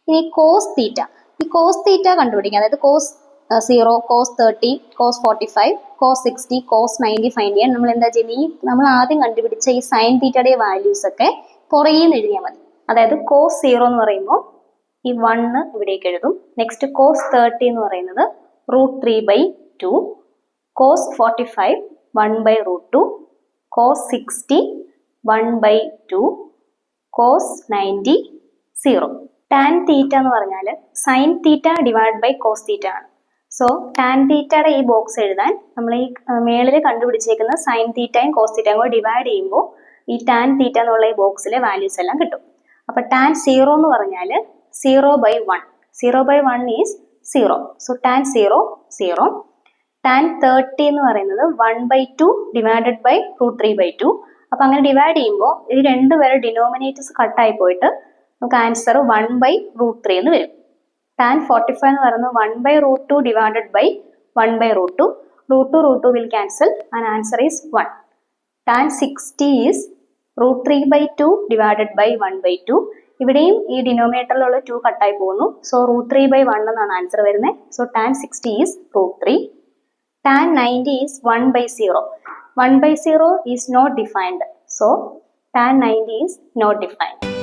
ഇനി cos theta, ഈ cos theta കണ്ടുപിടിക്കുക. അതായത് cos 0, cos 30, cos 45, cos 60, cos 90 find ചെയ്യാൻ നമ്മൾ എന്താ ചെയ്യുന്നത്? ഈ നമ്മൾ ആദ്യം കണ്ടുപിടിച്ച ഈ സൈൻ തീറ്റയുടെ വാല്യൂസ് ഒക്കെ പുറകിൽ നിന്ന് എഴുതിയാൽ മതി. അതായത് കോസ് 0 എന്ന് പറയുമ്പോൾ ഈ 1 ഇവിടേക്ക് എഴുതും. നെക്സ്റ്റ് കോസ് 30 എന്ന് പറയുന്നത് √3/2, cos 45 1/√2, cos 60 1/2, cos 90 0. Tan theta എന്ന് പറഞ്ഞാൽ sine theta divide by cos theta ആണ്. സോ ടാൻ തീറ്റയുടെ ഈ ബോക്സ് എഴുതാൻ നമ്മൾ ഈ മേളിൽ കണ്ടുപിടിച്ചേക്കുന്ന സൈൻ തീറ്റയും കോസ് തീറ്റയും കൂടെ ഡിവൈഡ് ചെയ്യുമ്പോൾ ഈ ടാൻ തീറ്റ എന്നുള്ള ഈ ബോക്സിലെ വാല്യൂസ് എല്ലാം കിട്ടും. അപ്പൊ ടാൻ 0 എന്ന് പറഞ്ഞാൽ 0/1. 0/1 ഈസ് 0. So tan 0 0. ടാൻ 30 എന്ന് പറയുന്നത് 1/2 ഡിവൈഡഡ് ബൈ √3/2. അപ്പൊ അങ്ങനെ ഡിവൈഡ് ചെയ്യുമ്പോൾ ഇത് രണ്ടുപേരെ ഡിനോമിനേറ്റേഴ്സ് കട്ടായി പോയിട്ട് നമുക്ക് ആൻസർ 1/√3 എന്ന് വരും. ടാൻ 45 എന്ന് പറയുന്നത് 1/√2 divided by 1/√2. √2 will cancel and answer is 1. Tan 60 is √3/2 divided by 1/2. ഇവിടെയും ഈ ഡിനോമിനേറ്ററിലുള്ള 2 കട്ടായി പോകുന്നു. സോ √3/1 എന്നാണ് ആൻസർ വരുന്നത്. So tan 60 is √3. Tan 90 is 1/0. 1/0 is not defined. So tan 90 is not defined.